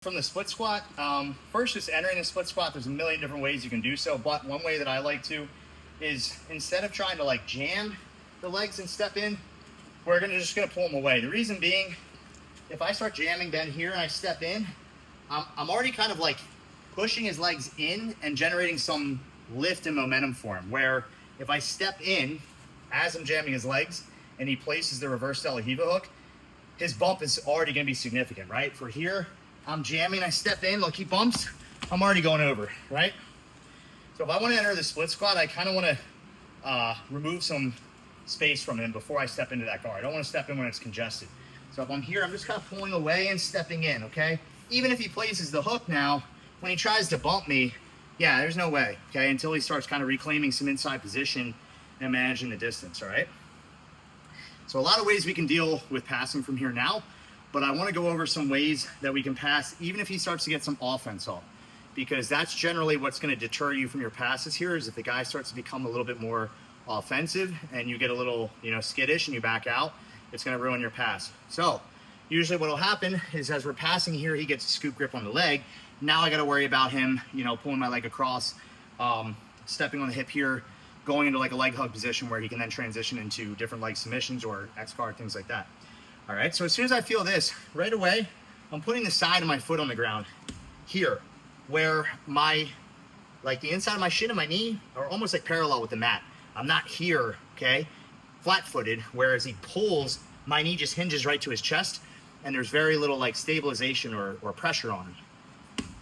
From the split squat, first just entering the split squat, there's a million different ways you can do so, but one way that I like to is instead of trying to like jam the legs and step in, we're just gonna pull them away. The reason being, if I start jamming Ben here and I step in, I'm already kind of like pushing his legs in and generating some lift and momentum for him, where if I step in as I'm jamming his legs and he places the reverse De La Riva hook, his bump is already gonna be significant, right? For here, I'm jamming, I step in, look, he bumps, I'm already going over, right? So if I want to enter the split squat, I kind of want to remove some space from him before I step into that guard. I don't want to step in when it's congested. So if I'm here, I'm just kind of pulling away and stepping in, okay? Even if he places the hook now, when he tries to bump me, yeah, there's no way, okay? Until he starts kind of reclaiming some inside position and managing the distance, all right? So a lot of ways we can deal with passing from here now, but I want to go over some ways that we can pass even if he starts to get some offense off, because that's generally what's going to deter you from your passes here, is if the guy starts to become a little bit more offensive and you get a little, skittish and you back out, it's going to ruin your pass. So usually what will happen is as we're passing here, he gets a scoop grip on the leg. Now I got to worry about him, pulling my leg across, stepping on the hip here, going into like a leg hug position where he can then transition into different leg submissions or X guard, things like that. All right, so as soon as I feel this, right away, I'm putting the side of my foot on the ground here, where the inside of my shin and my knee are almost like parallel with the mat. I'm not here, okay, flat-footed, whereas he pulls, my knee just hinges right to his chest, and there's very little like stabilization or pressure on him.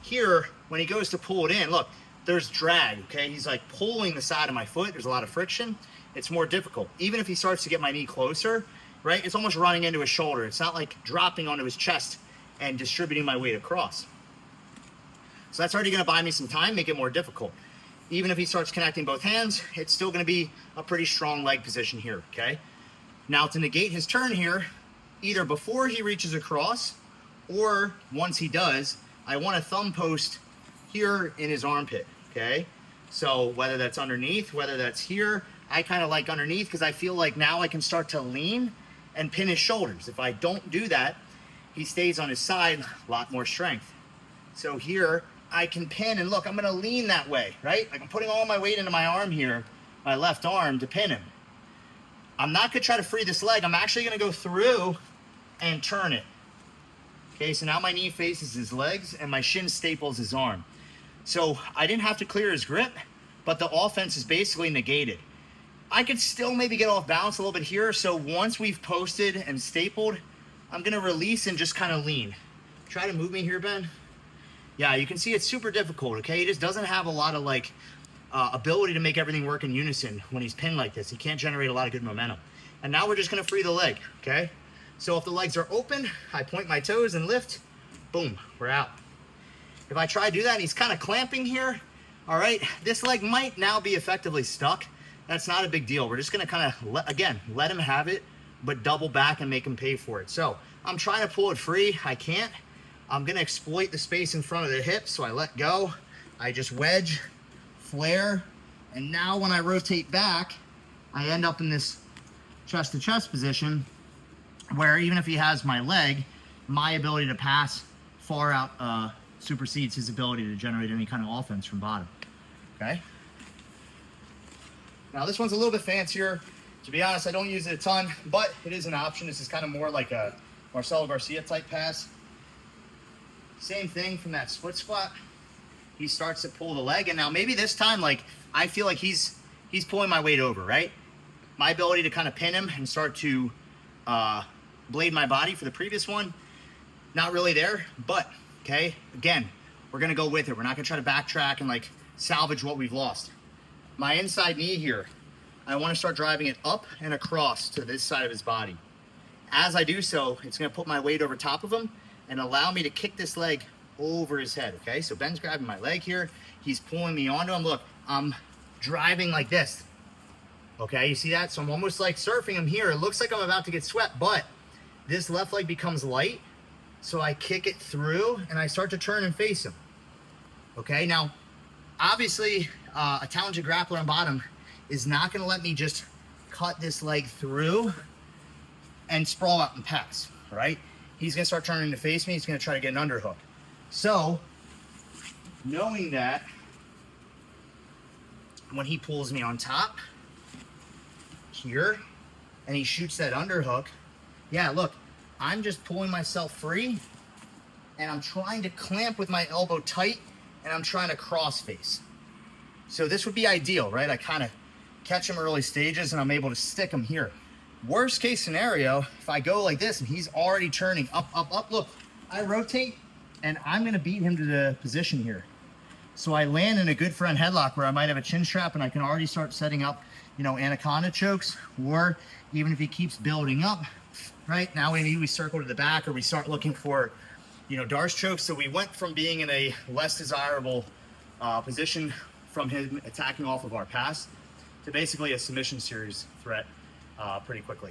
Here, when he goes to pull it in, look, there's drag, okay? He's like pulling the side of my foot. There's a lot of friction. It's more difficult. Even if he starts to get my knee closer, right? It's almost running into his shoulder. It's not like dropping onto his chest and distributing my weight across. So that's already gonna buy me some time, make it more difficult. Even if he starts connecting both hands, it's still gonna be a pretty strong leg position here, okay? Now to negate his turn here, either before he reaches across or once he does, I want a thumb post here in his armpit, okay? So whether that's underneath, whether that's here, I kind of like underneath because I feel like now I can start to lean and pin his shoulders. If I don't do that, he stays on his side, a lot more strength. So here, I can pin, and look, I'm gonna lean that way, right? Like I'm putting all my weight into my arm here, my left arm, to pin him. I'm not gonna try to free this leg. I'm actually gonna go through and turn it. Okay, so now my knee faces his legs and my shin staples his arm. So I didn't have to clear his grip, but the offense is basically negated. I could still maybe get off balance a little bit here. So once we've posted and stapled, I'm gonna release and just kind of lean. Try to move me here, Ben. Yeah, you can see it's super difficult, okay? He just doesn't have a lot of ability to make everything work in unison when he's pinned like this. He can't generate a lot of good momentum. And now we're just gonna free the leg, okay? So if the legs are open, I point my toes and lift, boom, we're out. If I try to do that and he's kind of clamping here, all right, this leg might now be effectively stuck. That's not a big deal. We're just gonna kind of, let him have it, but double back and make him pay for it. So I'm trying to pull it free, I can't. I'm gonna exploit the space in front of the hip, so I let go. I just wedge, flare, and now when I rotate back, I end up in this chest-to-chest position where even if he has my leg, my ability to pass far out supersedes his ability to generate any kind of offense from bottom, okay? Now this one's a little bit fancier. To be honest, I don't use it a ton, but it is an option. This is kind of more like a Marcelo Garcia type pass. Same thing from that split squat. He starts to pull the leg, and now maybe this time, I feel like he's pulling my weight over, right? My ability to kind of pin him and start to blade my body for the previous one, not really there, but, okay, again, we're gonna go with it. We're not gonna try to backtrack and salvage what we've lost. My inside knee here, I wanna start driving it up and across to this side of his body. As I do so, it's gonna put my weight over top of him and allow me to kick this leg over his head, okay? So Ben's grabbing my leg here. He's pulling me onto him. Look, I'm driving like this, okay? You see that? So I'm almost like surfing him here. It looks like I'm about to get swept, but this left leg becomes light, so I kick it through and I start to turn and face him, okay? Now, obviously, a talented grappler on bottom is not gonna let me just cut this leg through and sprawl out and pass, right? He's gonna start turning to face me. He's gonna try to get an underhook. So, knowing that, when he pulls me on top here and he shoots that underhook, yeah, look, I'm just pulling myself free and I'm trying to clamp with my elbow tight and I'm trying to cross face. So this would be ideal, right? I kind of catch him early stages and I'm able to stick him here. Worst case scenario, if I go like this and he's already turning up, up, up, look, I rotate and I'm gonna beat him to the position here. So I land in a good front headlock where I might have a chin strap and I can already start setting up, you know, anaconda chokes, or even if he keeps building up, right? Now we circle to the back or we start looking for, you know, Darce chokes. So we went from being in a less desirable position from him attacking off of our pass to basically a submission series threat pretty quickly.